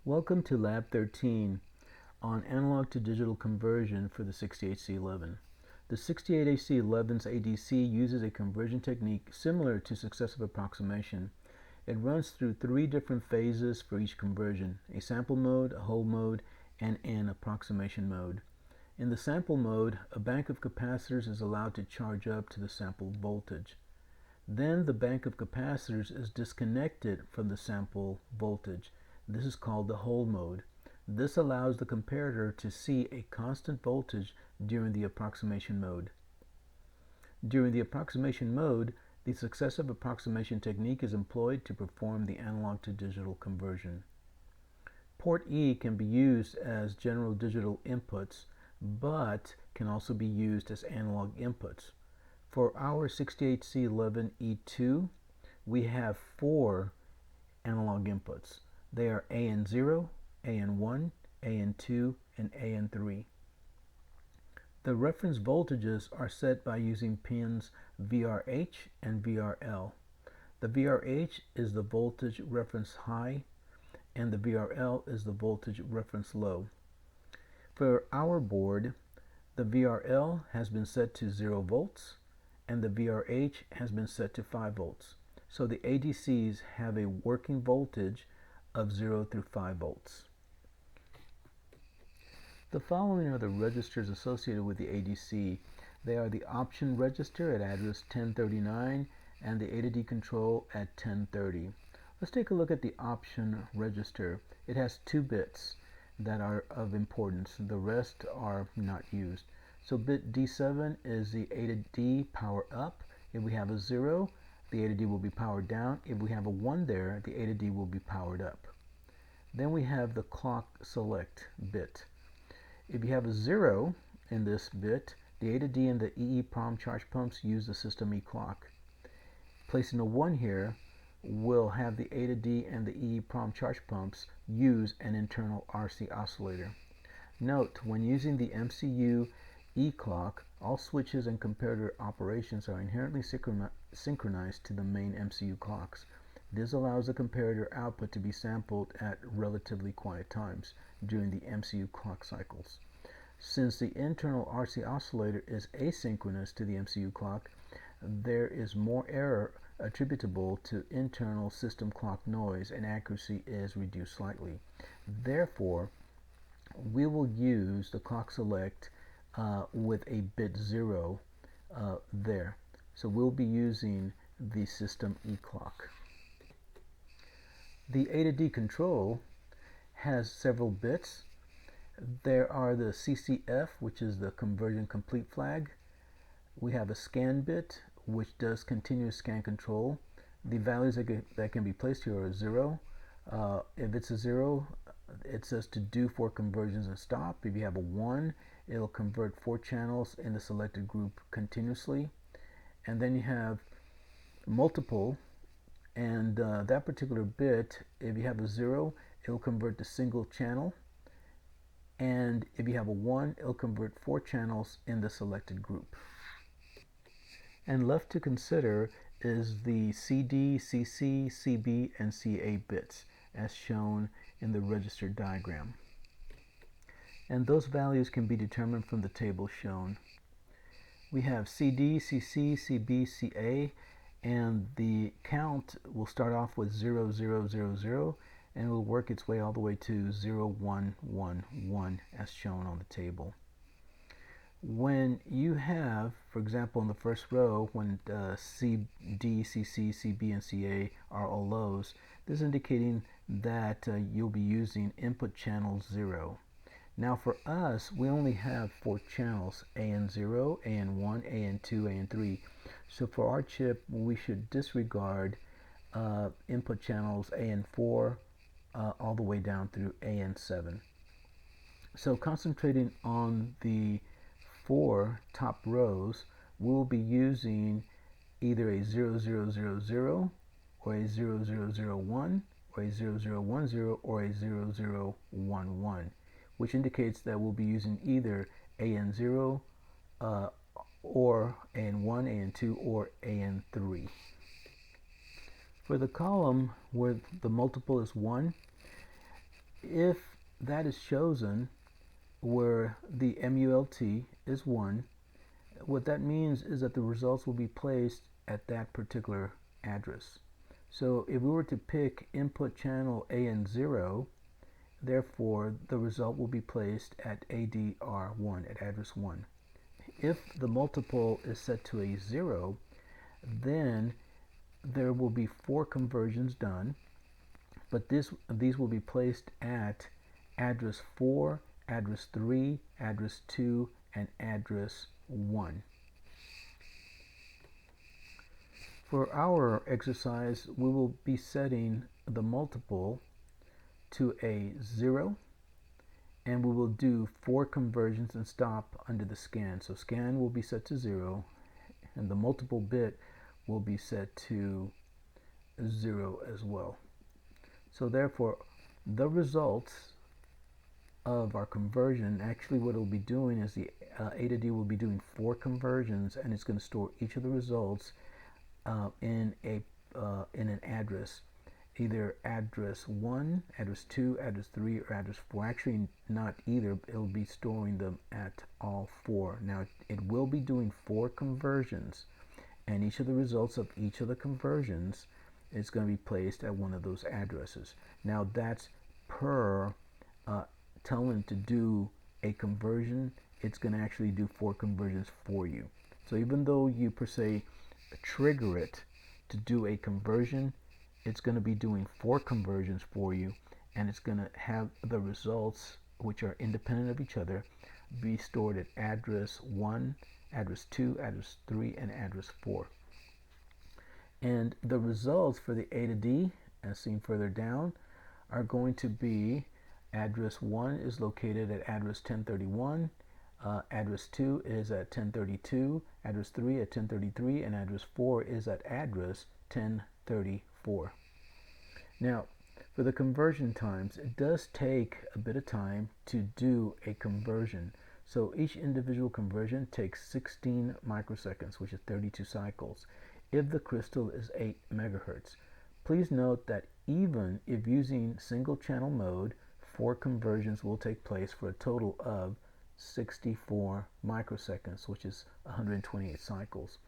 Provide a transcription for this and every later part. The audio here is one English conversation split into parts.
Welcome to Lab 13 on analog to digital conversion for the 68C11. The 68AC11's ADC uses a conversion technique similar to successive approximation. It runs through three different phases for each conversion: a sample mode, a hold mode, and an approximation mode. In the sample mode, a bank of capacitors is allowed to charge up to the sample voltage. Then the bank of capacitors is disconnected from the sample voltage. This is called the hold mode. This allows the comparator to see a constant voltage during the approximation mode. During the approximation mode, the successive approximation technique is employed to perform the analog to digital conversion. Port E can be used as general digital inputs, but can also be used as analog inputs. For our 68C11E2, we have four analog inputs. They are AN0, AN1, AN2, and AN3. The reference voltages are set by using pins VRH and VRL. The VRH is the voltage reference high, and the VRL is the voltage reference low. For our board, the VRL has been set to 0 volts, and the VRH has been set to 5 volts. So the ADCs have a working voltage of 0 through 5 volts. The following are the registers associated with the ADC. They are the option register at address 1039 and the A to D control at 1030. Let's take a look at the option register. It has 2 bits that are of importance. The rest are not used. So bit D7 is the A to D power up. If we have a 0, the A to D will be powered down. If we have a 1 there, the A to D will be powered up. Then we have the clock select bit. If you have a 0 in this bit, the A to D and the EEPROM charge pumps use the system E clock. Placing a 1 here will have the A to D and the EEPROM charge pumps use an internal RC oscillator. Note, when using the MCU E clock, all switches and comparator operations are inherently synchronized to the main MCU clocks. This allows the comparator output to be sampled at relatively quiet times during the MCU clock cycles. Since the internal RC oscillator is asynchronous to the MCU clock, there is more error attributable to internal system clock noise, and accuracy is reduced slightly. Therefore, we will use the clock select with a bit 0 there. So we'll be using the system E clock. The A to D control has several bits. There are the CCF, which is the conversion complete flag. We have a scan bit, which does continuous scan control. The values that can be placed here are 0. If it's a 0, it says to do 4 conversions and stop. If you have a 1, it'll convert 4 channels in the selected group continuously. And then you have multiple, and that particular bit, if you have a 0, it'll convert to single channel. And if you have a 1, it'll convert 4 channels in the selected group. And left to consider is the CD, CC, CB, and CA bits, as shown in the register diagram. And those values can be determined from the table shown. We have CD, CC, CB, CA, and the count will start off with 0, 0, 0, 0, and it will work its way all the way to 0, 1, 1, 1, as shown on the table. When you have, for example, in the first row, when CD, CC, CB, and CA are all lows, this is indicating that you'll be using input channel 0. Now for us, we only have 4 channels, AN0, AN1, AN2, AN3. So for our chip, we should disregard input channels AN4 all the way down through AN7. So concentrating on the 4 top rows, we'll be using either a 0000 or a 0001 or a 0010 or a 0011, which indicates that we'll be using either AN0 or AN1, AN2, or AN3. For the column where the multiple is 1, If that is chosen where the MULT is 1, what that means is that the results will be placed at that particular address. So if we were to pick input channel AN0, therefore the result will be placed at ADR1, at address 1. If the multiple is set to a 0, then there will be 4 conversions done, but these will be placed at address 4, address 3, address 2, and address 1. For our exercise, we will be setting the multiple to a 0, and we will do 4 conversions and stop under the scan. So scan will be set to 0, and the multiple bit will be set to 0 as well. So therefore, the results of our conversion, actually what it will be doing is the A to D will be doing 4 conversions, and it's going to store each of the results in an address, either address 1, address 2, address 3, or address 4. Actually, not either. It'll be storing them at all 4. Now, it will be doing 4 conversions, and each of the results of each of the conversions is going to be placed at one of those addresses. Now, that's per telling to do a conversion. It's going to actually do 4 conversions for you. So even though you per se trigger it to do a conversion, it's going to be doing 4 conversions for you, and it's going to have the results, which are independent of each other, be stored at address 1, address 2, address 3, and address 4. And the results for the A to D, as seen further down, are going to be address 1 is located at address 1031, address 2 is at 1032, address 3 at 1033, and address 4 is at address 1034. Now, for the conversion times, it does take a bit of time to do a conversion. So each individual conversion takes 16 microseconds, which is 32 cycles, if the crystal is 8 megahertz. Please note that even if using single channel mode, 4 conversions will take place for a total of 64 microseconds, which is 128 cycles.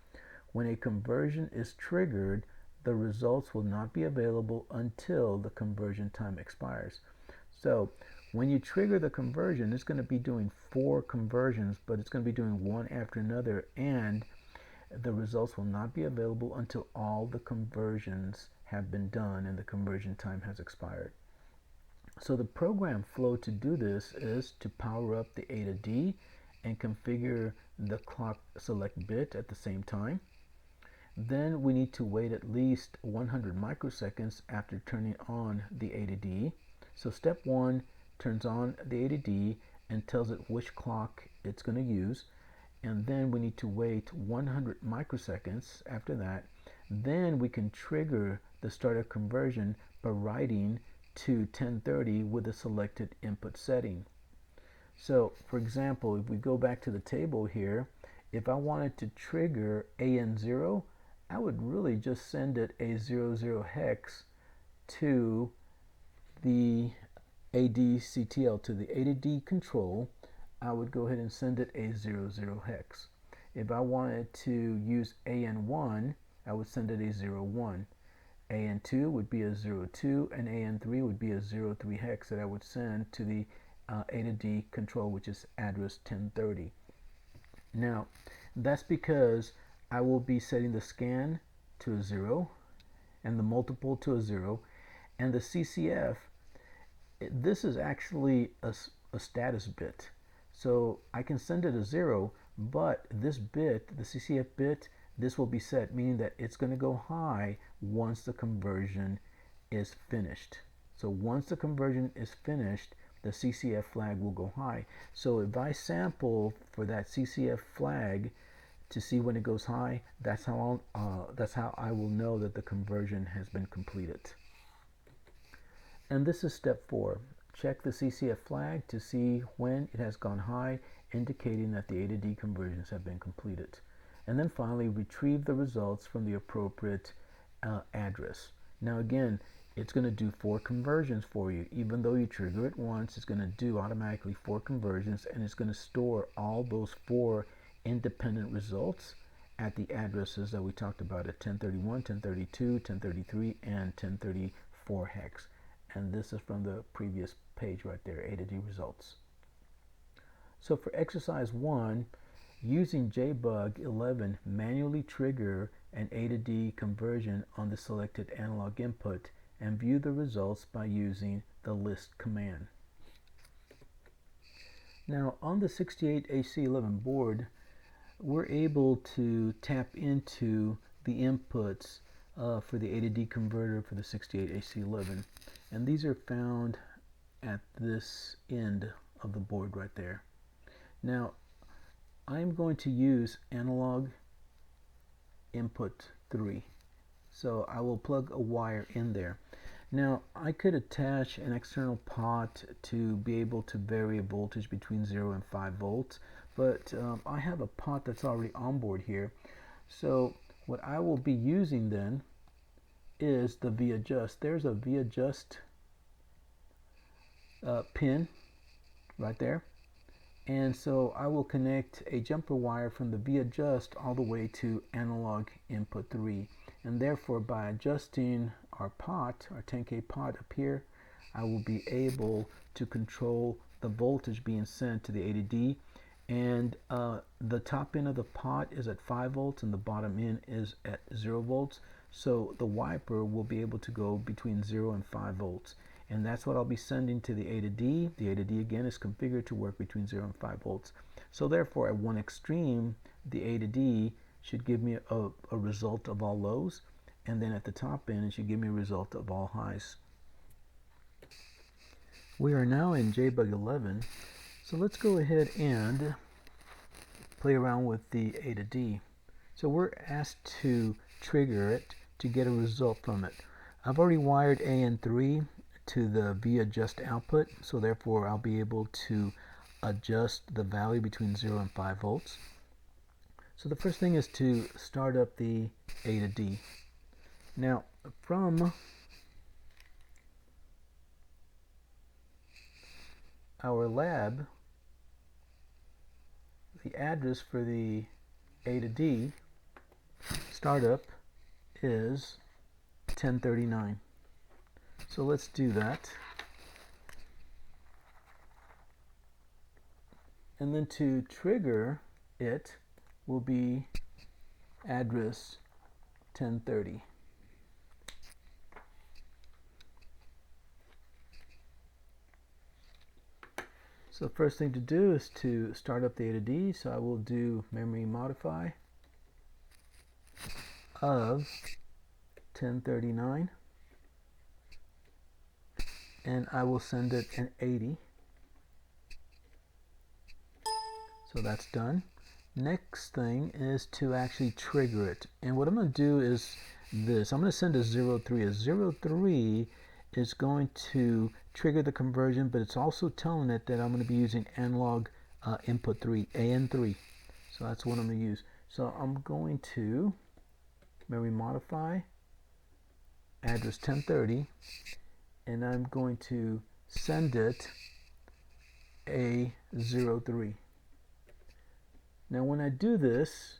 When a conversion is triggered, the results will not be available until the conversion time expires. So when you trigger the conversion, it's going to be doing 4 conversions, but it's going to be doing one after another, and the results will not be available until all the conversions have been done and the conversion time has expired. So the program flow to do this is to power up the A to D and configure the clock select bit at the same time. Then we need to wait at least 100 microseconds after turning on the A to D. So step 1 turns on the A to D and tells it which clock it's going to use. And then we need to wait 100 microseconds after that. Then we can trigger the startup conversion by writing to 1030 with the selected input setting. So for example, if we go back to the table here, if I wanted to trigger AN0, I would really just send it a 00 hex to the ADCTL, to the A to D control. I would go ahead and send it a 00 hex. If I wanted to use AN1, I would send it a 01. AN2 would be a 02, and AN3 would be a 03 hex that I would send to the A to D control, which is address 1030. Now, that's because I will be setting the scan to a 0 and the multiple to a 0, and the CCF, this is actually a status bit. So I can send it a 0, but this bit, the CCF bit, this will be set, meaning that it's going to go high once the conversion is finished. So once the conversion is finished, the CCF flag will go high. So if I sample for that CCF flag to see when it goes high, that's how I will know that the conversion has been completed. And this is step 4. Check the CCF flag to see when it has gone high, indicating that the A to D conversions have been completed. And then finally, retrieve the results from the appropriate address. Now again, it's going to do 4 conversions for you. Even though you trigger it once, it's going to do automatically 4 conversions, and it's going to store all those 4 independent results at the addresses that we talked about at 1031, 1032, 1033, and 1034 hex. And this is from the previous page right there, A to D results. So for exercise 1, using JBug 11, manually trigger an A to D conversion on the selected analog input and view the results by using the list command. Now on the 68AC11 board, we're able to tap into the inputs for the A to D converter for the 68AC11, and these are found at this end of the board right there. Now I'm going to use analog input 3, so I will plug a wire in there. Now I could attach an external pot to be able to vary a voltage between 0 and 5 volts, but I have a pot that's already on board here. So what I will be using then is the V-adjust. There's a V-adjust pin right there. And so I will connect a jumper wire from the V-adjust all the way to analog input 3. And therefore, by adjusting our pot, our 10K pot up here, I will be able to control the voltage being sent to the A to D. And the top end of the pot is at 5 volts and the bottom end is at 0 volts. So the wiper will be able to go between 0 and 5 volts. And that's what I'll be sending to the A to D. The A to D again is configured to work between 0 and 5 volts. So therefore at one extreme, the A to D should give me a result of all lows, and then at the top end it should give me a result of all highs. We are now in JBug 11, so let's go ahead and play around with the A to D. So we're asked to trigger it to get a result from it. I've already wired AN3 to the V-adjust output, so therefore I'll be able to adjust the value between 0 and 5 volts. So the first thing is to start up the A to D. Now from our lab, the address for the A to D startup is 1039. So let's do that. And then to trigger it will be address 1030. So first thing to do is to start up the A to D. So I will do memory modify of 1039. And I will send it an 80. So that's done. Next thing is to actually trigger it. And what I'm going to do is this. I'm going to send a 03. A 03 is going to trigger the conversion, but it's also telling it that I'm going to be using analog input 3, AN3. So that's what I'm going to use. So I'm going to memory modify address 1030. And I'm going to send it a 03. Now when I do this,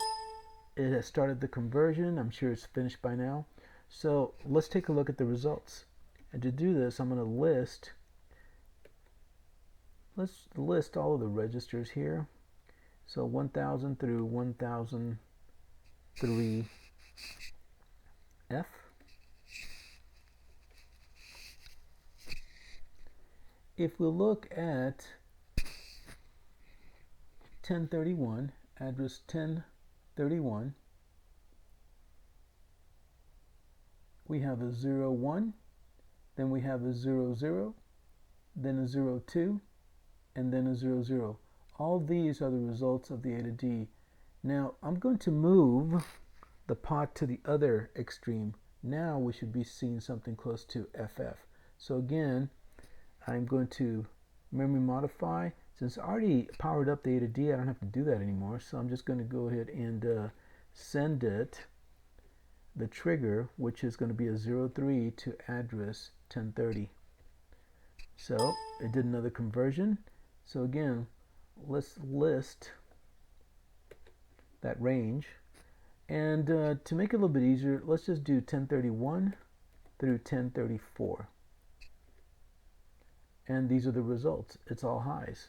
it has started the conversion. I'm sure it's finished by now. So let's take a look at the results. And to do this, I'm going to let's list all of the registers here. So 1000 through 1003F. If we look at 1031, address 1031, we have a 01, then we have a 00, then a 02, and then a 00. All these are the results of the A to D. Now I'm going to move the pot to the other extreme. Now we should be seeing something close to FF. So again, I'm going to memory modify. Since I already powered up the A to D, I don't have to do that anymore. So I'm just going to go ahead and send it the trigger, which is going to be a 03 to address 1030. So it did another conversion. So again, let's list that range. And to make it a little bit easier, let's just do 1031 through 1034. And these are the results. It's all highs.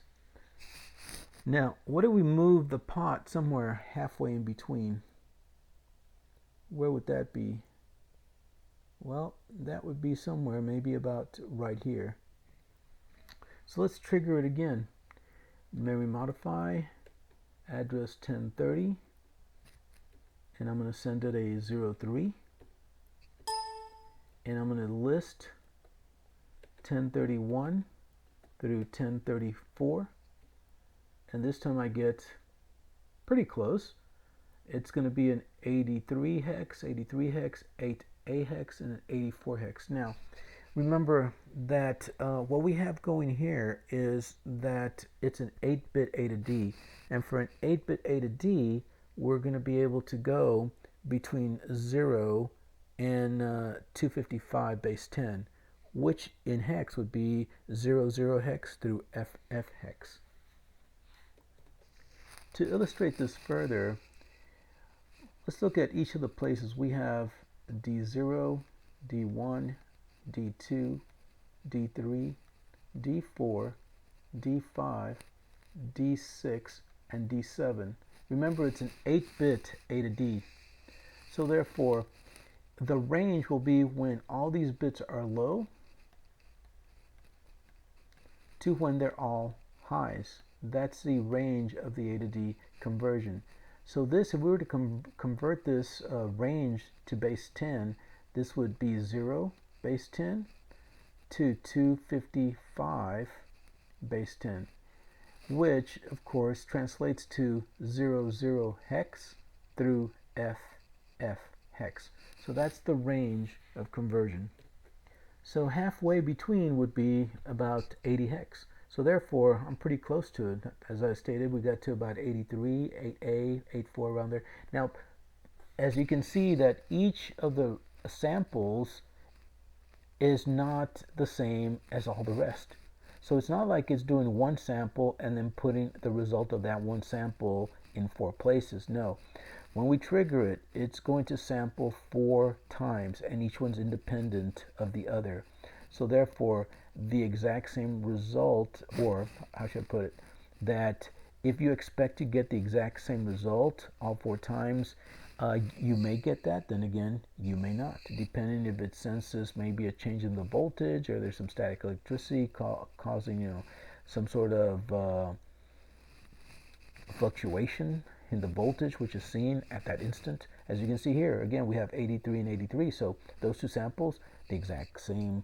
Now, what if we move the pot somewhere halfway in between? Where would that be? Well, that would be somewhere maybe about right here. So let's trigger it again. Memory modify, address 1030, and I'm going to send it a 03. And I'm going to list 1031 through 1034. And this time I get pretty close. It's going to be an 83 hex, 8A hex, and an 84 hex. Now, remember that what we have going here is that it's an 8-bit A to D. And for an 8-bit A to D, we're going to be able to go between 0 and 255 base 10, which in hex would be 00 hex through FF hex. To illustrate this further, let's look at each of the places. We have D0, D1, D2, D3, D4, D5, D6, and D7. Remember, it's an 8-bit A to D. So therefore, the range will be when all these bits are low to when they're all highs. That's the range of the A to D conversion. So this, if we were to convert this range to base 10, this would be 0 base 10 to 255 base 10, which of course translates to 00 hex through FF hex. So that's the range of conversion. So halfway between would be about 80 hex. So therefore, I'm pretty close to it. As I stated, we got to about 83, 8A, 84, around there. Now, as you can see that each of the samples is not the same as all the rest. So it's not like it's doing one sample and then putting the result of that one sample in 4 places. No. When we trigger it, it's going to sample 4 times, and each one's independent of the other. So therefore, the exact same result, or how should I put it, that if you expect to get the exact same result all 4 times, you may get that, then again, you may not, depending if it senses maybe a change in the voltage, or there's some static electricity causing, some sort of fluctuation in the voltage, which is seen at that instant. As you can see here, again, we have 83 and 83, so those 2 samples, the exact same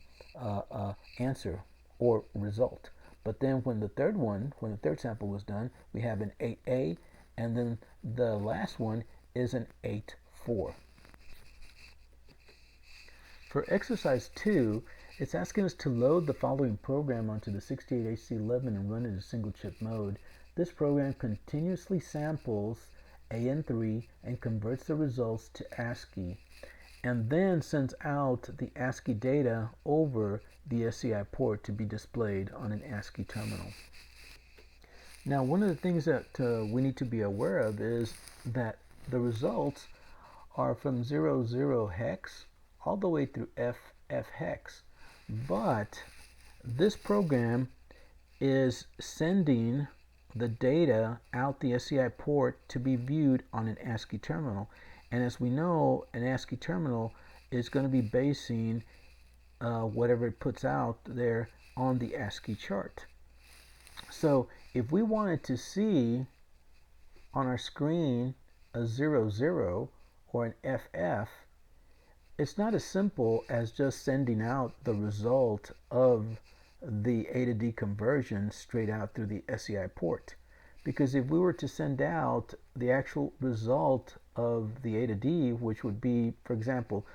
answer or result. But then when the third sample was done, we have an 8A, and then the last one is an 8-4. For exercise 2, it's asking us to load the following program onto the 68HC11 and run it in single chip mode. This program continuously samples AN3 and converts the results to ASCII, and then sends out the ASCII data over the SCI port to be displayed on an ASCII terminal. Now, one of the things that we need to be aware of is that the results are from 00 hex all the way through FF hex, but this program is sending the data out the SCI port to be viewed on an ASCII terminal. And as we know, an ASCII terminal is going to be basing whatever it puts out there on the ASCII chart. So if we wanted to see on our screen a 00 or an FF, it's not as simple as just sending out the result of the A to D conversion straight out through the SCI port. Because if we were to send out the actual result of the A to D, which would be, for example,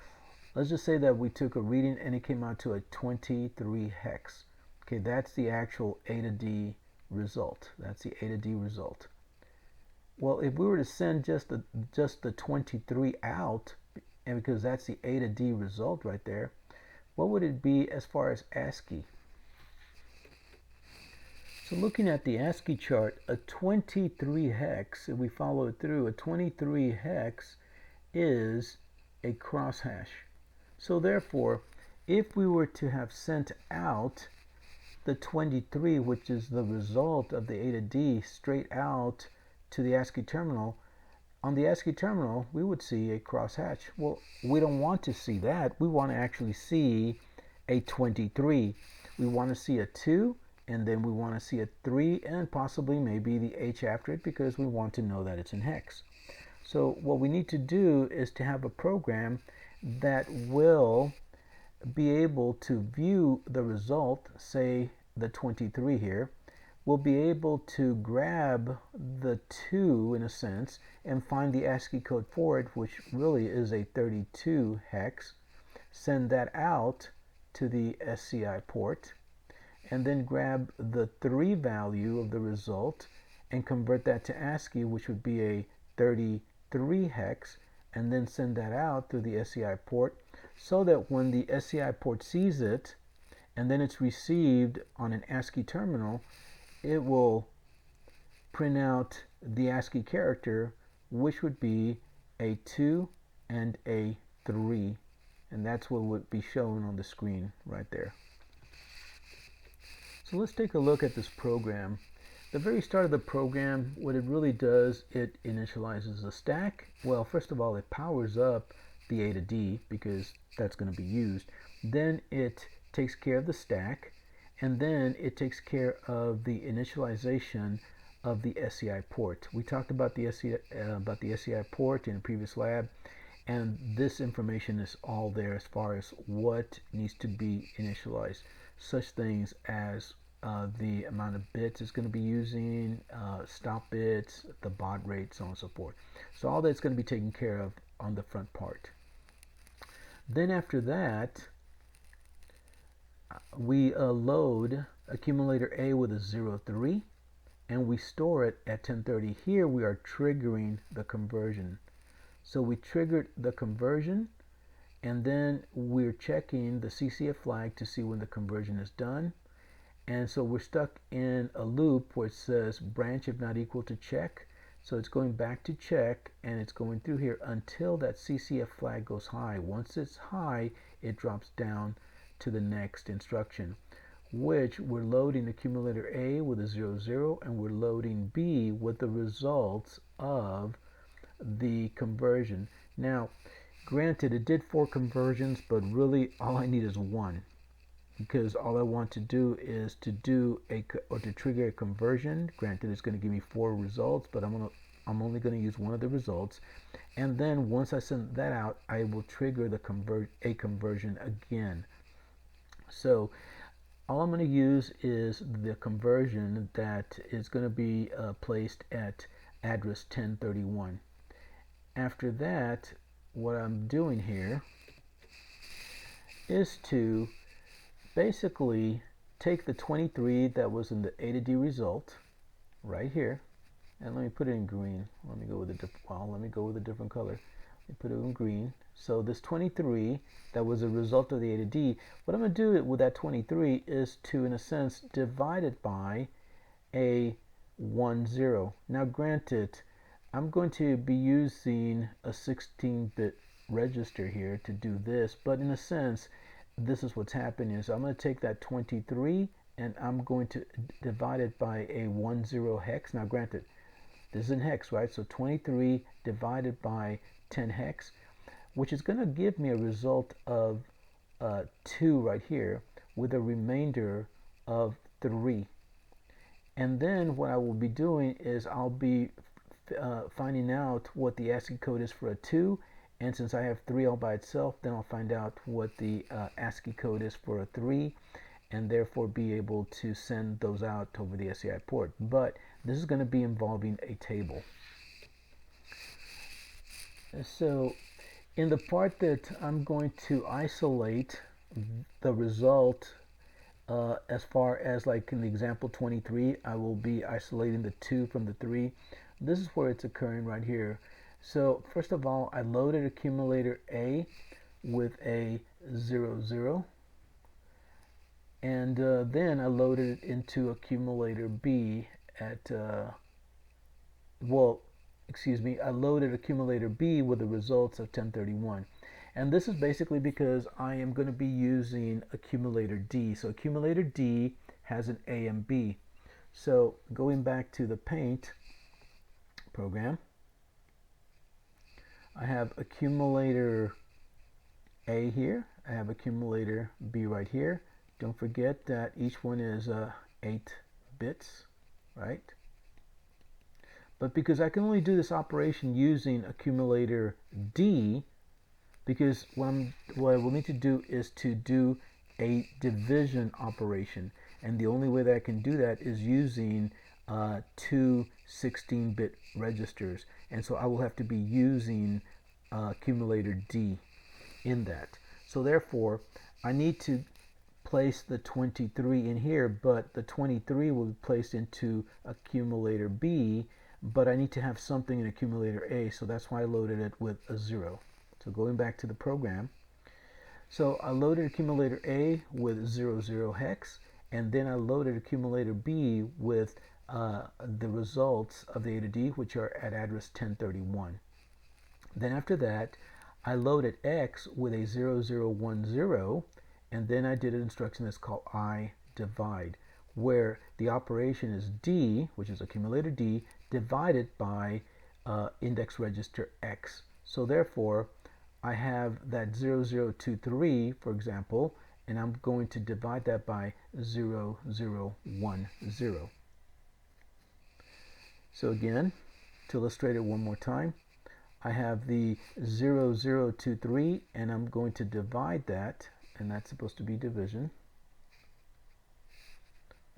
let's just say that we took a reading and it came out to a 23 hex. Okay, that's the actual A to D result. That's the A to D result. Well, if we were to send just the 23 out and because that's the A to D result right there, what would it be as far as ASCII? So looking at the ASCII chart, a 23 hex, if we follow it through, a 23 hex is a crosshash. So therefore, if we were to have sent out the 23, which is the result of the A to D, straight out to the ASCII terminal, on the ASCII terminal, we would see a crosshatch. Well, we don't want to see that. We want to actually see a 23. We want to see a 2, and then we want to see a 3, and possibly maybe the H after it, because we want to know that it's in hex. So what we need to do is to have a program that will be able to view the result, say the 23 here. We'll be able to grab the 2 in a sense and find the ASCII code for it, which really is a 32 hex, send that out to the SCI port, and then grab the 3 value of the result and convert that to ASCII, which would be a 33 hex, and then send that out through the SCI port, so that when the SCI port sees it and then it's received on an ASCII terminal, it will print out the ASCII character, which would be a 2 and a 3, and that's what would be shown on the screen right there. So let's take a look at this program. The very start of the program, what it really does, it initializes the stack. Well, first of all, it powers up the A to D because that's going to be used. Then it takes care of the stack, and then it takes care of the initialization of the SCI port. We talked about the SCI port in a previous lab, and this information is all there as far as what needs to be initialized. Such things as the amount of bits it's going to be using, stop bits, the baud rate, so on and so forth. So all that's going to be taken care of on the front part. Then after that, we load accumulator A with a 03, and we store it at 1030. Here we are triggering the conversion. So we triggered the conversion, and then we're checking the CCF flag to see when the conversion is done. And so we're stuck in a loop where it says branch if not equal to check. So it's going back to check, and it's going through here until that CCF flag goes high. Once it's high, it drops down to the next instruction, which we're loading accumulator A with a 00, and we're loading B with the results of the conversion. Now, granted, it did 4 conversions, but really all I need is 1, because all I want to do is to trigger a conversion. Granted, it's going to give me 4 results, but I'm only going to use one of the results. And then once I send that out, I will trigger the conversion again. So all I'm going to use is the conversion that is going to be placed at address 1031. After that, what I'm doing here is to basically take the 23 that was in the A to D result right here, and let me put it in green. Let me go with a different color. Let me put it in green. So this 23 that was a result of the A to D, what I'm going to do with that 23 is to, in a sense, divide it by a 10. Now granted, I'm going to be using a 16-bit register here to do this, but in a sense, this is what's happening. Is I'm going to take that 23 and I'm going to divide it by a 10 hex. Now granted, this is in hex, right? So 23 divided by 10 hex, which is going to give me a result of 2 right here with a remainder of 3. And then what I will be doing is I'll be finding out what the ASCII code is for a 2, and since I have 3 all by itself, then I'll find out what the ASCII code is for a 3, and therefore be able to send those out over the SCI port. But this is going to be involving a table. So in the part that I'm going to isolate the result, as far as like in the example 23, I will be isolating the 2 from the 3. This is where it's occurring right here. So first of all, I loaded accumulator A with a 0, 0, and then I loaded it into accumulator B at, well, excuse me, I loaded accumulator B with the results of 1031. And this is basically because I am going to be using accumulator D. So accumulator D has an A and B. So going back to the Paint program, I have accumulator A here. I have accumulator B right here. Don't forget that each one is 8 bits, right? But because I can only do this operation using accumulator D, because what I will need to do is to do a division operation. And the only way that I can do that is using two 16-bit registers. And so I will have to be using accumulator D in that. So therefore, I need to place the 23 in here, but the 23 will be placed into accumulator B, but I need to have something in accumulator A, so that's why I loaded it with a 0. So going back to the program, so I loaded accumulator A with 0, 0 hex, and then I loaded accumulator B with the results of the A to D, which are at address 1031. Then after that, I loaded X with a 0, 0, 1, 0, and then I did an instruction that's called I divide, where the operation is D, which is accumulator D, divided by index register X. So therefore, I have that 0023, for example, and I'm going to divide that by 0010. So again, to illustrate it one more time, I have the 0023, and I'm going to divide that, and that's supposed to be division.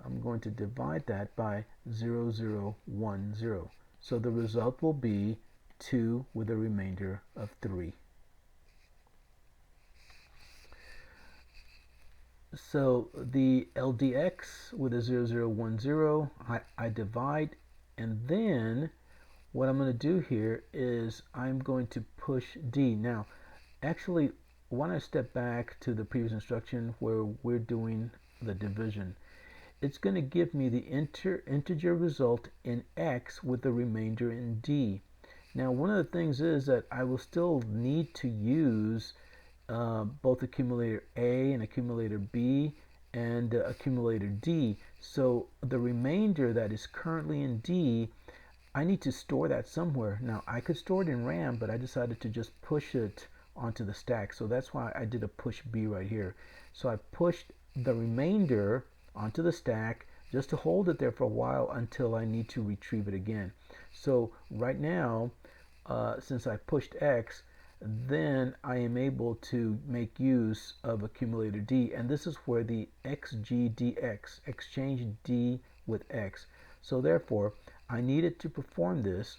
I'm going to divide that by 0010. So the result will be 2 with a remainder of 3. So the LDX with a 0010, I divide, and then what I'm going to do here is I'm going to push D. Now, actually, when I step back to the previous instruction where we're doing the division, it's going to give me the integer result in X with the remainder in D. Now, one of the things is that I will still need to use both accumulator A and accumulator B and accumulator D. So the remainder that is currently in D, I need to store that somewhere. Now, I could store it in RAM, but I decided to just push it onto the stack. So that's why I did a push B right here. So I pushed the remainder onto the stack just to hold it there for a while until I need to retrieve it again. So right now, since I pushed X, then I am able to make use of accumulator D, and this is where the XGDX, exchange D with X. So therefore, I needed to perform this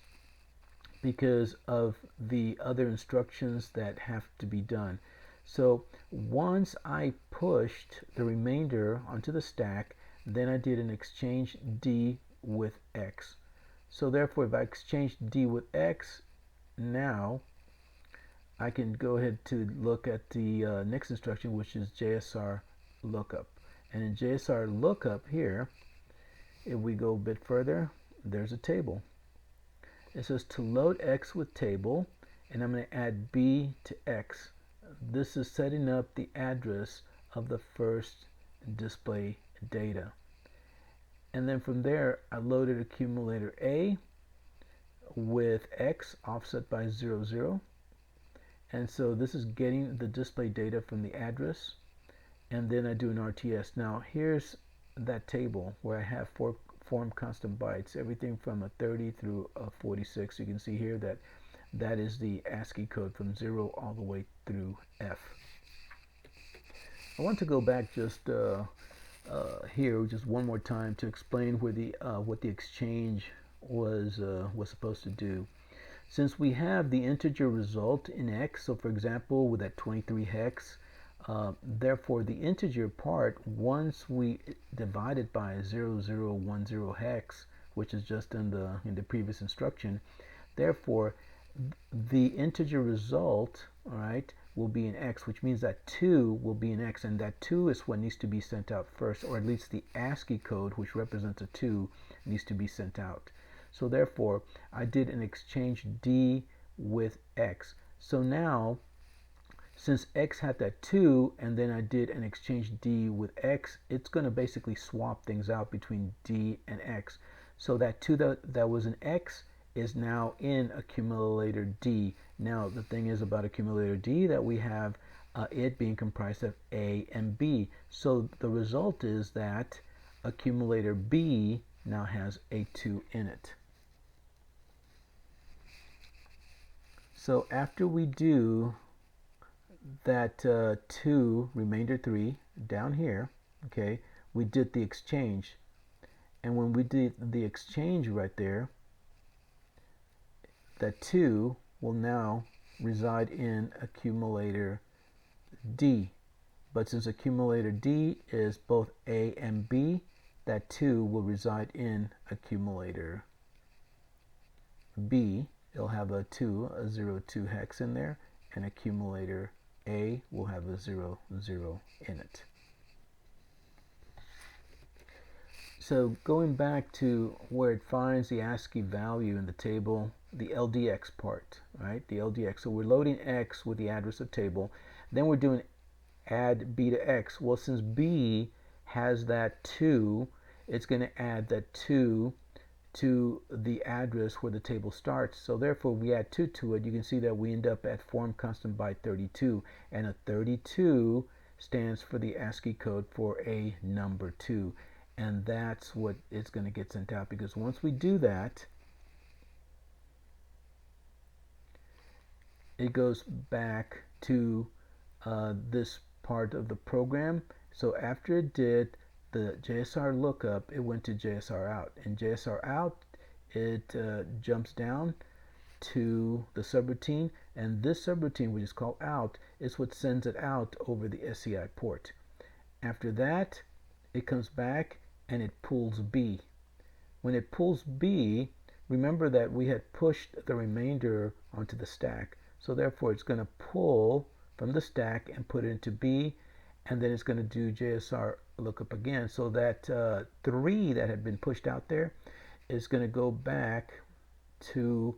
because of the other instructions that have to be done. So once I pushed the remainder onto the stack, then I did an exchange D with X. So therefore, if I exchange D with X, now I can go ahead to look at the next instruction, which is JSR lookup. And in JSR lookup here, if we go a bit further, there's a table. It says to load X with table, and I'm going to add B to X. This is setting up the address of the first display data. And then from there, I loaded accumulator A with X offset by 0, 0. And so this is getting the display data from the address, and then I do an RTS. Now here's that table where I have form constant bytes, everything from a 30 through a 46. You can see here that that is the ASCII code from 0 all the way through F. I want to go back just here just one more time to explain where the what the exchange was supposed to do. Since we have the integer result in X, so for example with that 23 hex, therefore the integer part, once we divide it by 0010 hex, which is just in the previous instruction, therefore the integer result, all right, will be an x, which means that 2 will be an x, and that 2 is what needs to be sent out first, or at least the ASCII code, which represents a 2, needs to be sent out. So therefore, I did an exchange D with x. So now, since x had that 2, and then I did an exchange D with x, it's going to basically swap things out between D and x. So that 2 that was an x is now in accumulator D. Now, the thing is about accumulator D that we have it being comprised of A and B. So the result is that accumulator B now has a 2 in it. So after we do that 2, remainder 3, down here, okay, we did the exchange. And when we did the exchange right there, that 2 will now reside in accumulator D. But since accumulator D is both A and B, that 2 will reside in accumulator B. It'll have a 02 hex in there, and accumulator A will have a 00 in it. So going back to where it finds the ASCII value in the table, the LDX part, right? The LDX. So we're loading X with the address of table. Then we're doing add B to X. Well, since B has that 2, it's going to add that 2 to the address where the table starts. So therefore, we add 2 to it. You can see that we end up at form constant byte 32. And a 32 stands for the ASCII code for a number 2. And that's what it's going to get sent out, because once we do that, it goes back to this part of the program. So after it did the JSR lookup, it went to JSR out. And JSR out, it jumps down to the subroutine, and this subroutine, which is called out, is what sends it out over the SCI port. After that, it comes back and it pulls B. When it pulls B, remember that we had pushed the remainder onto the stack. So therefore, it's going to pull from the stack and put it into B, and then it's going to do JSR lookup again. So that 3 that had been pushed out there is going to go back to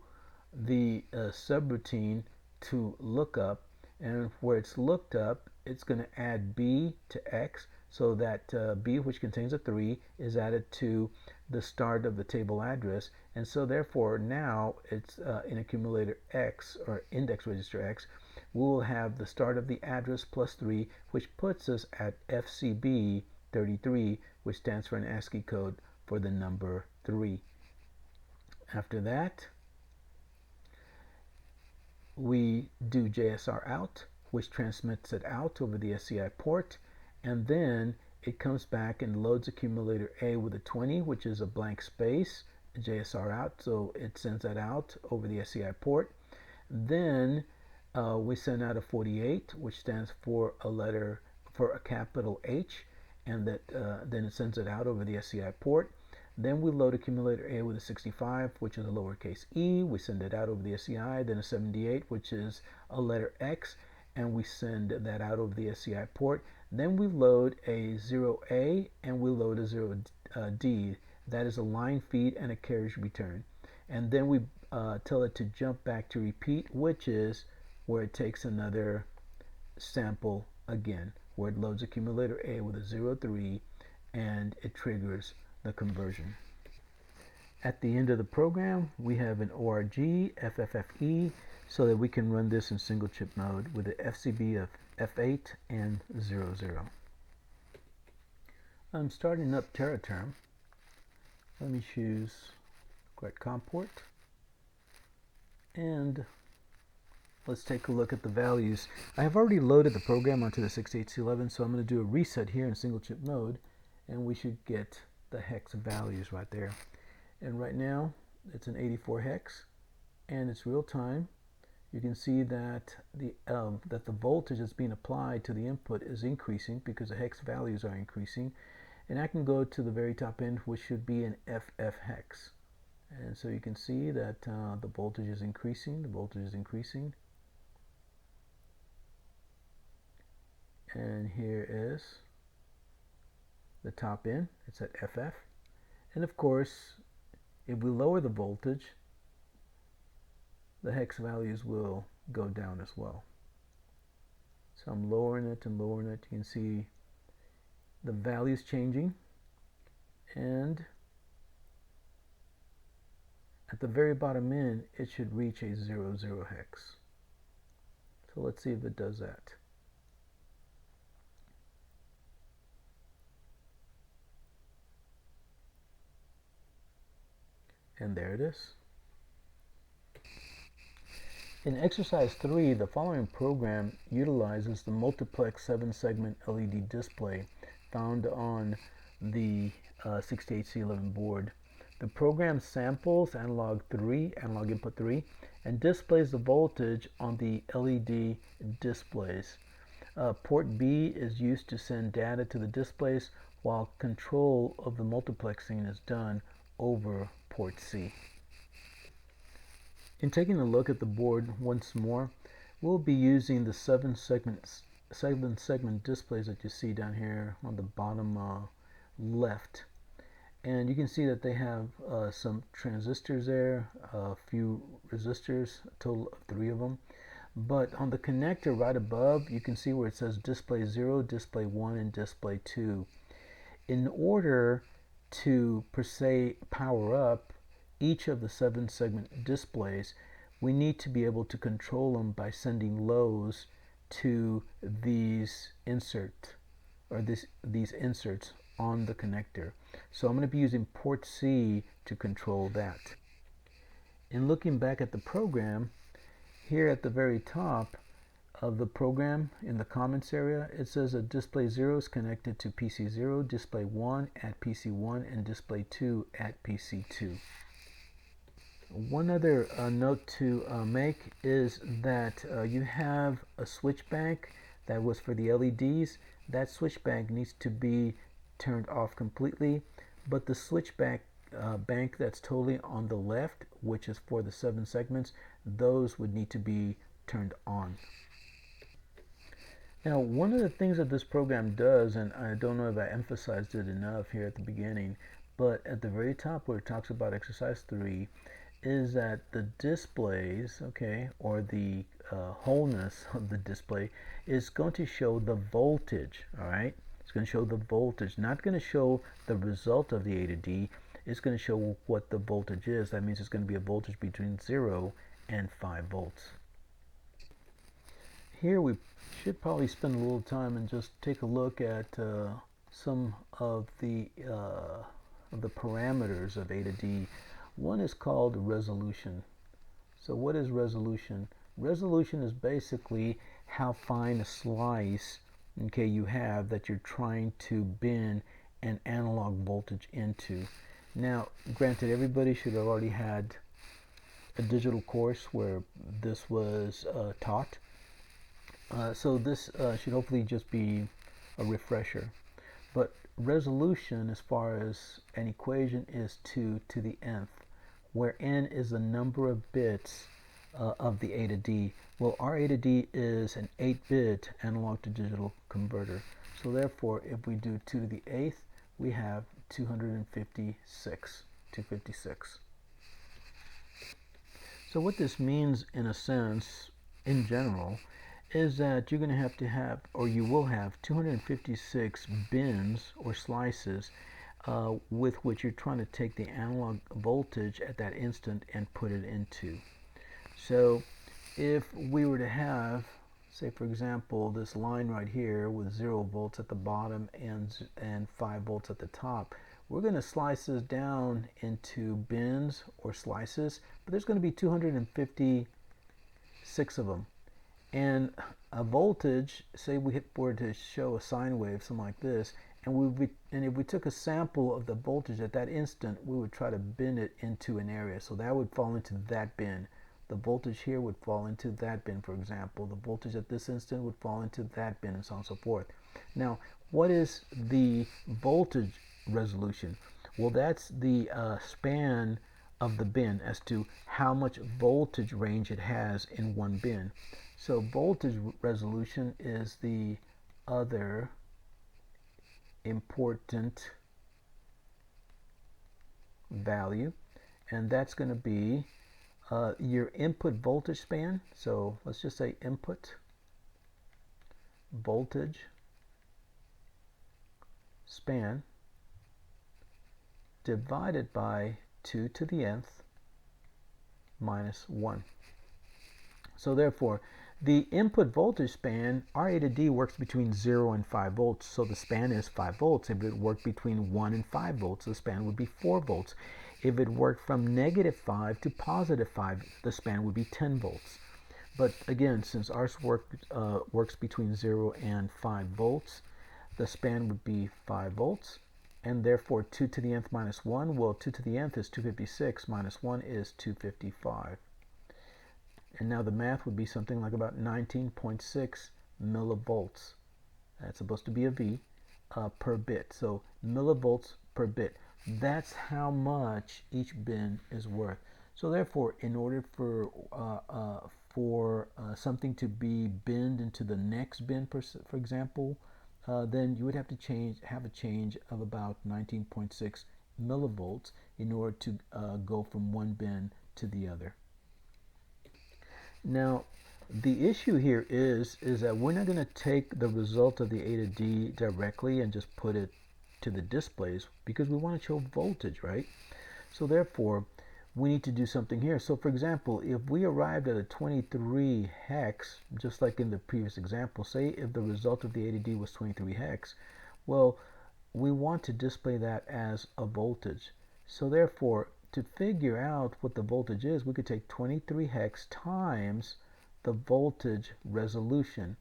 the subroutine to lookup, and where it's looked up, it's going to add B to X, so that B, which contains a 3, is added to the start of the table address. And so therefore now it's in accumulator X, or index register X, we will have the start of the address plus 3, which puts us at FCB 33, which stands for an ASCII code for the number 3. After that, we do JSR out, which transmits it out over the SCI port, and then it comes back and loads accumulator A with a 20, which is a blank space, JSR out, so it sends that out over the SCI port. Then we send out a 48, which stands for a capital H, and that then it sends it out over the SCI port. Then we load accumulator A with a 65, which is a lowercase e. We send it out over the SCI. Then a 78, which is a letter X, and we send that out over the SCI port. Then we load a 0A and we load a 0D. That is a line feed and a carriage return. And then we tell it to jump back to repeat, which is where it takes another sample again, where it loads accumulator A with a 03 and it triggers the conversion. At the end of the program, we have an ORG FFFE so that we can run this in single chip mode with the FCB of F8 and 00. I'm starting up TerraTerm. Let me choose correct COM port, and let's take a look at the values. I have already loaded the program onto the 68C11, so I'm going to do a reset here in single chip mode, and we should get the hex values right there. And right now it's an 84 hex, and it's real time. You can see that the voltage that's being applied to the input is increasing because the hex values are increasing. And I can go to the very top end, which should be an FF hex. And so you can see that the voltage is increasing, the voltage is increasing. And here is the top end, it's at FF. And of course, if we lower the voltage, the hex values will go down as well. So I'm lowering it and lowering it. You can see the values changing, and at the very bottom end it should reach a 00 hex. So let's see if it does that. And there it is. In exercise 3, the following program utilizes the multiplex 7-segment LED display found on the 68C11 board. The program samples analog input 3, and displays the voltage on the LED displays. Port B is used to send data to the displays, while control of the multiplexing is done over port C. In taking a look at the board once more, we'll be using the 7-segment displays that you see down here on the bottom left. And you can see that they have some transistors there, a few resistors, a total of 3 of them. But on the connector right above, you can see where it says display 0, display 1, and display 2. In order to, per se, power up each of the 7-segment displays, we need to be able to control them by sending lows to these inserts on the connector. So I'm going to be using port C to control that. In looking back at the program, here at the very top of the program in the comments area, it says that display 0 is connected to PC0, display 1 at PC1, and display 2 at PC2. One other note to make is that you have a switch bank that was for the LEDs. That switch bank needs to be turned off completely, but the switch bank that's totally on the left, which is for the 7 segments, those would need to be turned on. Now, one of the things that this program does, and I don't know if I emphasized it enough here at the beginning, but at the very top where it talks about exercise 3, is that the displays, okay, or the wholeness of the display is going to show the voltage, all right? It's going to show the voltage, not going to show the result of the A to D. It's going to show what the voltage is. That means it's going to be a voltage between 0 and 5 volts. Here we should probably spend a little time and just take a look at some of the parameters of A to D. One is called resolution. So what is resolution? Resolution is basically how fine a slice, okay, you have that you're trying to bend an analog voltage into. Now, granted, everybody should have already had a digital course where this was taught. So this should hopefully just be a refresher. But resolution, as far as an equation, is 2 to the nth, where n is the number of bits of the A to D. Well, our A to D is an 8-bit analog to digital converter. So therefore, if we do 2 to the 8th, we have 256. So what this means, in a sense, in general, is that you're going to have, or you will have, 256 bins or slices with which you're trying to take the analog voltage at that instant and put it into. So if we were to have, say for example, this line right here with 0 volts at the bottom and 5 volts at the top, we're going to slice this down into bins or slices, but there's going to be 256 of them. And a voltage, say we were to show a sine wave, something like this, and if we took a sample of the voltage at that instant, we would try to bend it into an area. So that would fall into that bin. The voltage here would fall into that bin, for example. The voltage at this instant would fall into that bin, and so on and so forth. Now, what is the voltage resolution? Well, that's the span of the bin as to how much voltage range it has in one bin. So voltage resolution is the other important value, and that's going to be your input voltage span. So let's just say input voltage span divided by 2 to the nth minus 1. So therefore, the input voltage span, our A to D works between 0 and 5 volts, so the span is 5 volts. If it worked between 1 and 5 volts, the span would be 4 volts. If it worked from negative 5 to positive 5, the span would be 10 volts. But again, since ours works between 0 and 5 volts, the span would be 5 volts. And therefore 2 to the nth minus 1, well, 2 to the nth is 256, minus 1 is 255. And now the math would be something like about 19.6 millivolts. That's supposed to be a V per bit. So millivolts per bit. That's how much each bin is worth. So therefore, in order for something to be binned into the next bin, for example, then you would have to have a change of about 19.6 millivolts in order to go from one bin to the other. Now, the issue here is that we're not going to take the result of the A to D directly and just put it to the displays because we want to show voltage, right? So therefore, we need to do something here. So for example, if we arrived at a 23 hex, just like in the previous example, say if the result of the A to D was 23 hex, well, we want to display that as a voltage. So therefore, to figure out what the voltage is, we could take 23 hex times the voltage resolution.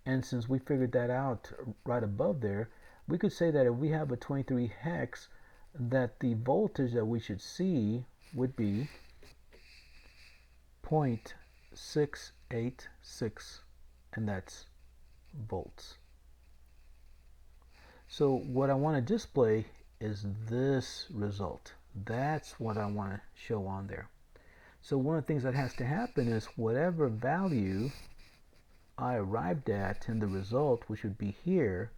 And since we figured that out right above there, we could say that if we have a 23 hex, that the voltage that we should see would be 0.686, and that's volts. So what I want to display is this result. That's what I want to show on there. So one of the things that has to happen is whatever value I arrived at in the result, which would be here,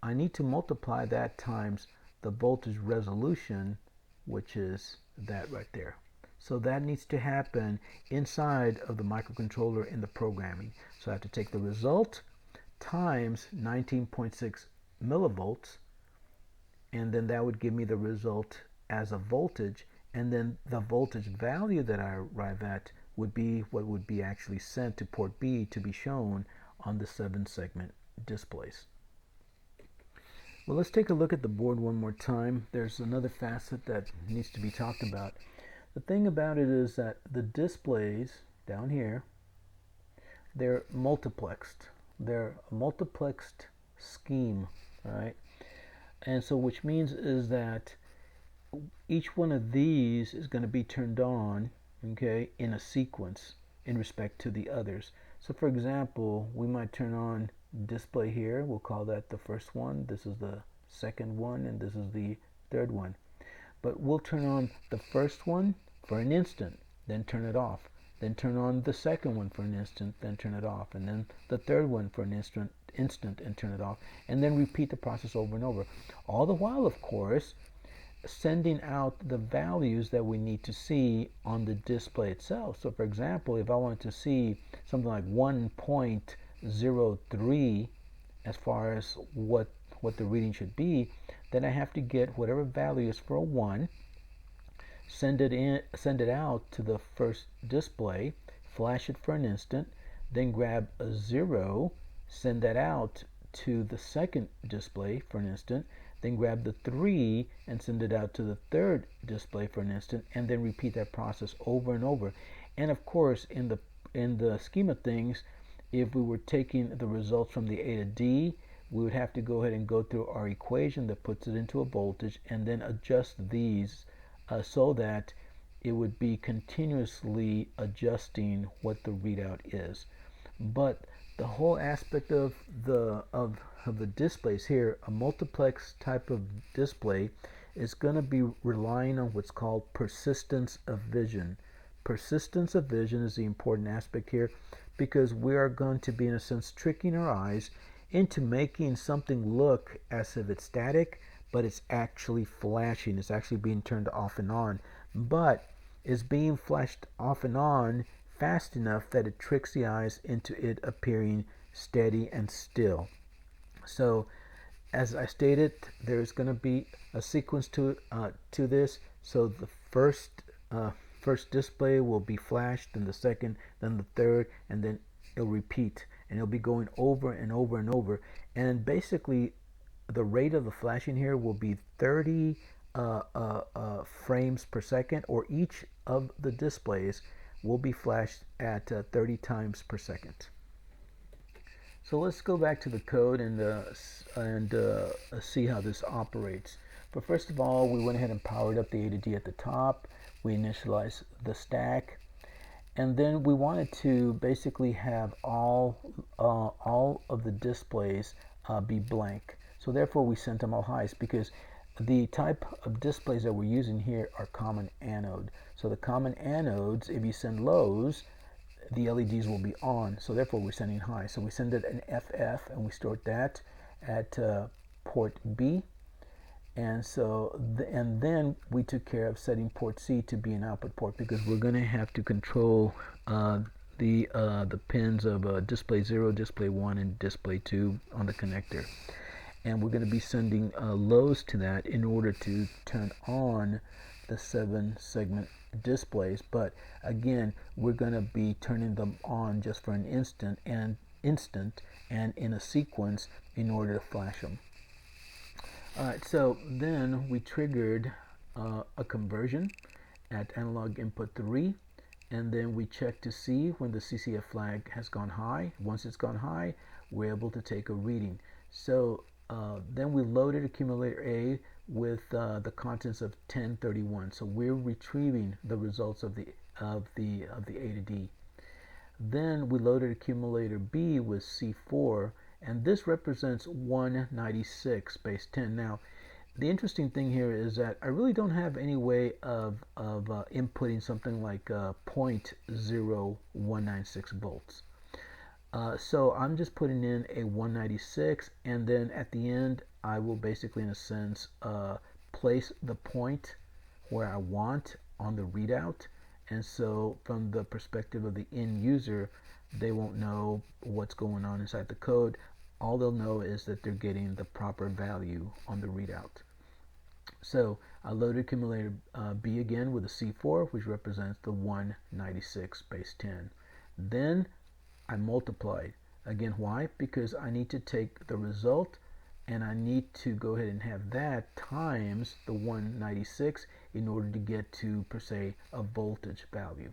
I need to multiply that times the voltage resolution, which is that right there. So that needs to happen inside of the microcontroller in the programming. So I have to take the result times 19.6 millivolts, and then that would give me the result as a voltage, and then the voltage value that I arrive at would be what would be actually sent to port B to be shown on the 7-segment displays. Well, let's take a look at the board one more time. There's another facet that needs to be talked about. The thing about it is that the displays down here, they're multiplexed. They're a multiplexed scheme, right? And so which means is that each one of these is going to be turned on, okay, in a sequence in respect to the others. So for example, we might turn on display here. We'll call that the first one. This is the second one, and this is the third one. But we'll turn on the first one for an instant, then turn it off. Then turn on the second one for an instant, then turn it off. And then the third one for an instant and turn it off. And then repeat the process over and over. All the while, of course, sending out the values that we need to see on the display itself. So for example, if I wanted to see something like 1.03 as far as what the reading should be, then I have to get whatever value is for a 1, send it out to the first display, flash it for an instant, then grab a 0, send that out to the second display for an instant, then grab the 3 and send it out to the third display for an instant, and then repeat that process over and over. And of course, in the scheme of things, if we were taking the results from the A to D, we would have to go ahead and go through our equation that puts it into a voltage and then adjust these so that it would be continuously adjusting what the readout is. But the whole aspect of the displays here, a multiplex type of display, is going to be relying on what's called persistence of vision. Persistence of vision is the important aspect here, because we are going to be, in a sense, tricking our eyes into making something look as if it's static, but it's actually flashing. It's actually being turned off and on, but it's being flashed off and on fast enough that it tricks the eyes into it appearing steady and still. So as I stated, there's going to be a sequence to this. So the first display will be flashed, then the second, then the third, and then it'll repeat, and it'll be going over and over and over. And basically, the rate of the flashing here will be 30 frames per second, or each of the displays will be flashed at 30 times per second. So let's go back to the code and see how this operates. But first of all, we went ahead and powered up the A to D at the top. We initialized the stack, and then we wanted to basically have all of the displays be blank. So therefore, we sent them all highs, because the type of displays that we're using here are common anode. So the common anodes, if you send lows, the LEDs will be on. So therefore, we're sending high. So we send it an FF, and we stored that at port B. And so, and then we took care of setting port C to be an output port, because we're going to have to control the pins of display 0, display 1, and display 2 on the connector. And we're going to be sending lows to that in order to turn on the 7-segment displays. But again, we're going to be turning them on just for an instant and in a sequence in order to flash them. Alright, so then we triggered a conversion at analog input 3, and then we check to see when the CCF flag has gone high. Once it's gone high, we're able to take a reading. So then we loaded accumulator A with the contents of 1031. So we're retrieving the results of the A to D. Then we loaded accumulator B with C4, and this represents 196 base 10. Now, the interesting thing here is that I really don't have any way of inputting something like 0.0196 volts. So I'm just putting in a 196, and then at the end I will basically, in a sense, place the point where I want on the readout. And so from the perspective of the end user, they won't know what's going on inside the code. All they'll know is that they're getting the proper value on the readout. So I loaded accumulator B again with a C4, which represents the 196 base 10. Then I multiplied. Again, why? Because I need to take the result and I need to go ahead and have that times the 196 in order to get to, per se, a voltage value.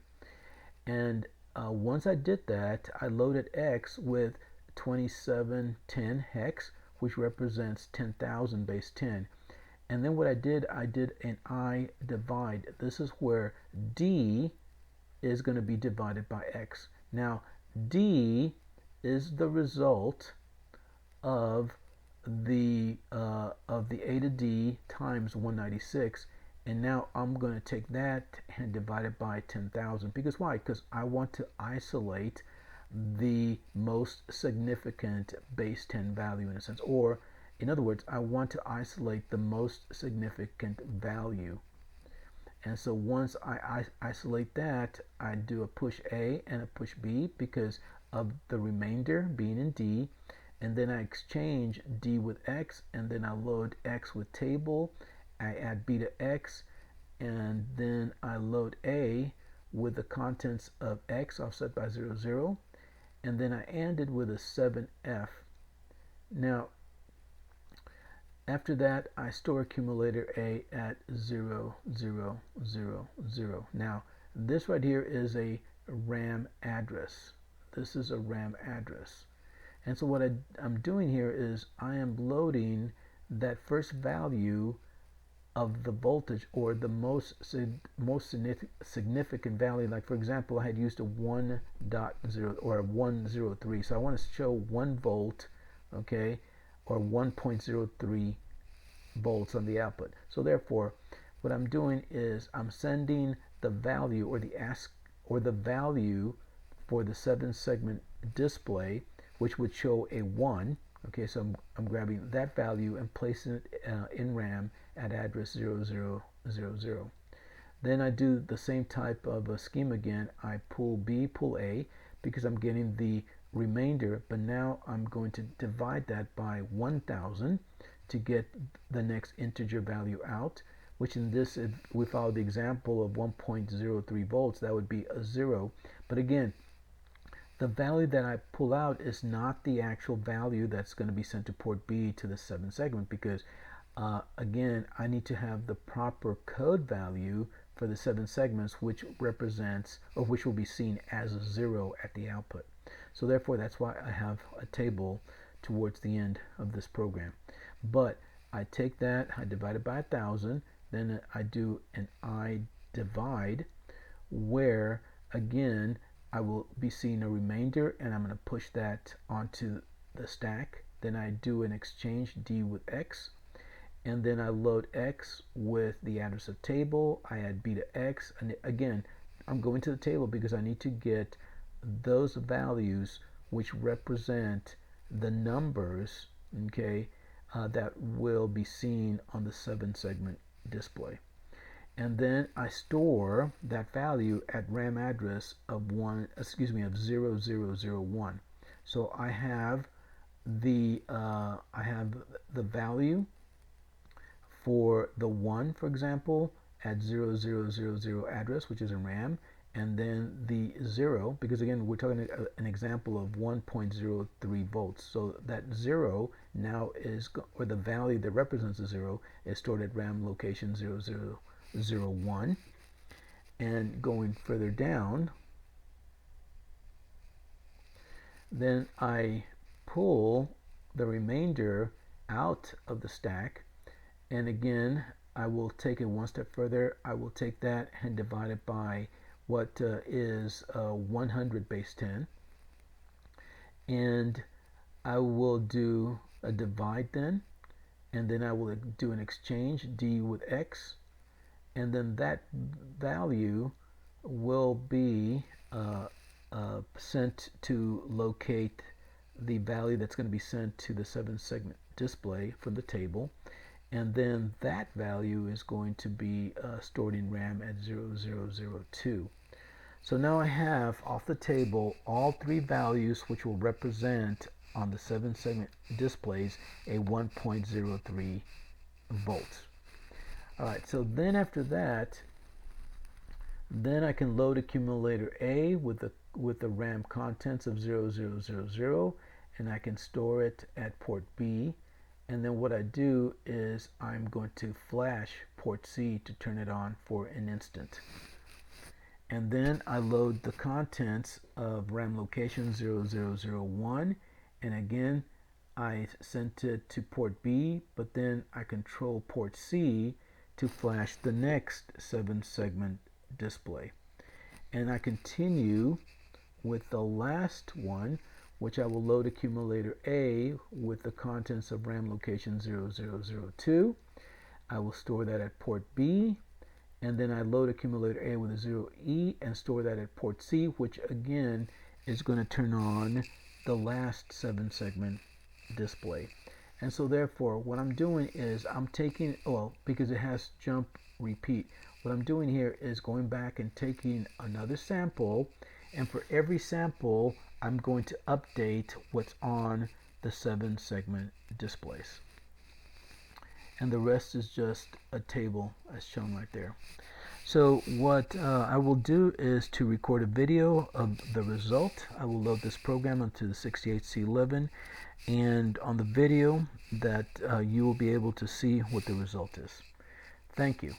And once I did that, I loaded X with 2710 hex, which represents 10,000 base 10. And then what I did an I divide. This is where D is going to be divided by X. Now, D is the result of the A to D times 196, and now I'm going to take that and divide it by 10,000. Because why? Because I want to isolate the most significant base 10 value, in a sense, or in other words, I want to isolate the most significant value. And so once I isolate that, I do a push A and a push B because of the remainder being in D, and then I exchange D with X, and then I load X with table, I add B to X, and then I load A with the contents of X offset by 0, 0, and then I ended with a 7F. Now, after that, I store accumulator A at 0, 0, 0, 0. Now, this right here is a RAM address. This is a RAM address. And so what I'm doing here is I am loading that first value of the voltage, or the most significant value. Like, for example, I had used a 1.0 or a 103. So I want to show 1 volt, okay, or 1.03 volts on the output. So therefore, what I'm doing is I'm sending the value or the value for the 7-segment display, which would show a 1. Okay, so I'm grabbing that value and placing it in RAM at address 0000. Then I do the same type of a scheme again. I pull B, pull A, because I'm getting the remainder, but now I'm going to divide that by 1000 to get the next integer value out, which in this, if we follow the example of 1.03 volts, that would be a 0. But again, the value that I pull out is not the actual value that's going to be sent to port B to the 7 segment, because again, I need to have the proper code value for the 7 segments, which represents, or which will be seen as a 0 at the output. So therefore, that's why I have a table towards the end of this program. But I take that, I divide it by 1000, then I do an I divide, where again I will be seeing a remainder, and I'm going to push that onto the stack. Then I do an exchange D with X, and then I load X with the address of table. I add B to X, and again I'm going to the table because I need to get those values which represent the numbers, okay, that will be seen on the 7-segment display. And then I store that value at RAM address of 0001. So I have the value for the 1, for example, at 0000 address, which is in RAM, and then the 0, because again we're talking an example of 1.03 volts. So that 0 now is, or the value that represents the 0 is stored at RAM location 0001. And going further down, then I pull the remainder out of the stack, and again I will take it one step further. I will take that and divide it by what is 100 base 10, and I will do a divide then, and then I will do an exchange D with X, and then that value will be sent to locate the value that's going to be sent to the 7-segment display from the table, and then that value is going to be stored in RAM at 0002. So now I have off the table all 3 values which will represent on the 7-segment displays a 1.03 volts. Alright, so then after that, then I can load accumulator A with the RAM contents of 0000, and I can store it at port B. And then what I do is I'm going to flash port C to turn it on for an instant. And then I load the contents of RAM location 0001, and again I sent it to port B, but then I control port C to flash the next 7-segment display. And I continue with the last one, which I will load accumulator A with the contents of RAM location 0002. I will store that at port B, and then I load accumulator A with a 0E and store that at port C, which again is going to turn on the last 7-segment display. And so therefore what I'm doing is I'm taking, well, because it has jump repeat, what I'm doing here is going back and taking another sample, and for every sample I'm going to update what's on the 7-segment displays. And the rest is just a table as shown right there. So what I will do is to record a video of the result. I will load this program onto the 68C11, and on the video that you will be able to see what the result is. Thank you.